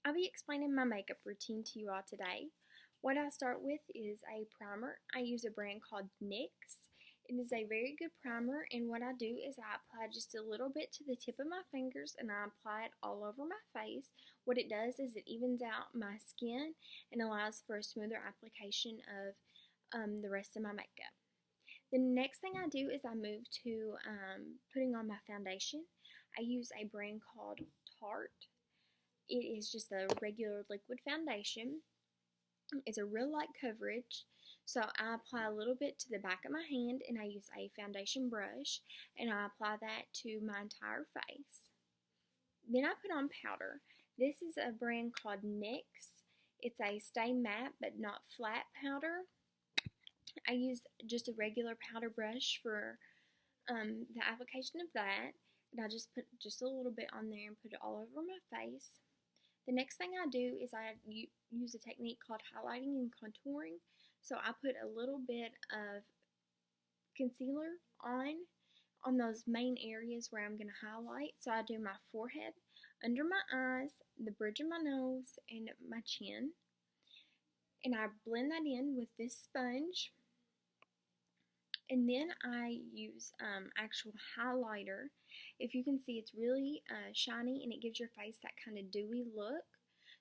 I'll be explaining my makeup routine to you all today. What I start with is a primer. I use a brand called NYX. It is a very good primer, and what I do is I apply just a little bit to the tip of my fingers and I apply it all over my face. What it does is it evens out my skin and allows for a smoother application of the rest of my makeup. The next thing I do is I move to putting on my foundation. I use a brand called Tarte. It is just a regular liquid foundation. It's a real light coverage. So I apply a little bit to the back of my hand and I use a foundation brush and I apply that to my entire face. Then I put on powder. This is a brand called NYX. It's a stay matte but not flat powder. I use just a regular powder brush for the application of that. And I just put just a little bit on there and put it all over my face. The next thing I do is I use a technique called highlighting and contouring. So I put a little bit of concealer on those main areas where I'm going to highlight. So I do my forehead, under my eyes, the bridge of my nose, and my chin. And I blend that in with this sponge. And then I use actual highlighter. If you can see, it's really shiny and it gives your face that kind of dewy look.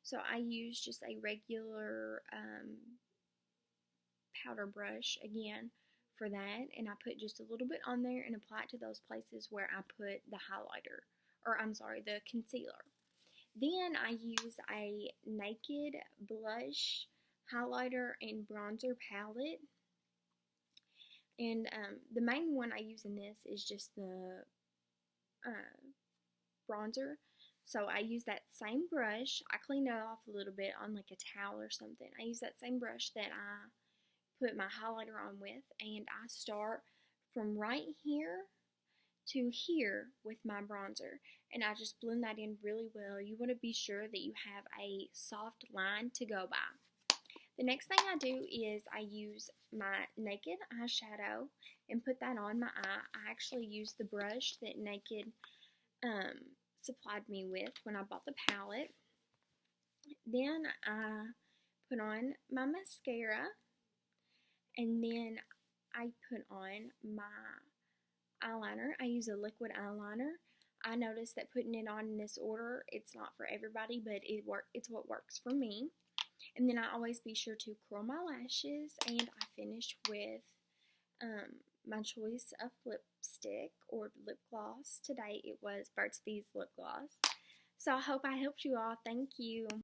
So I use just a regular powder brush again for that. And I put just a little bit on there and apply it to those places where I put the highlighter, or I'm sorry, the concealer. Then I use a Naked blush, highlighter, and bronzer palette. And the main one I use in this is just the bronzer. So I use that same brush. I clean it off a little bit on like a towel or something. I use that same brush that I put my highlighter on with, and I start from right here to here with my bronzer, and I just blend that in really well. You want to be sure that you have a soft line to go by. The next thing I do is I use my Naked eyeshadow and put that on my eye. I actually use the brush that Naked supplied me with when I bought the palette. Then I put on my mascara, and then I put on my eyeliner. I use a liquid eyeliner. I noticed that putting it on in this order, it's not for everybody, but it's what works for me. And then I always be sure to curl my lashes, and I finish with my choice of lipstick or lip gloss. Today it was Burt's Bees lip gloss. So I hope I helped you all. Thank you.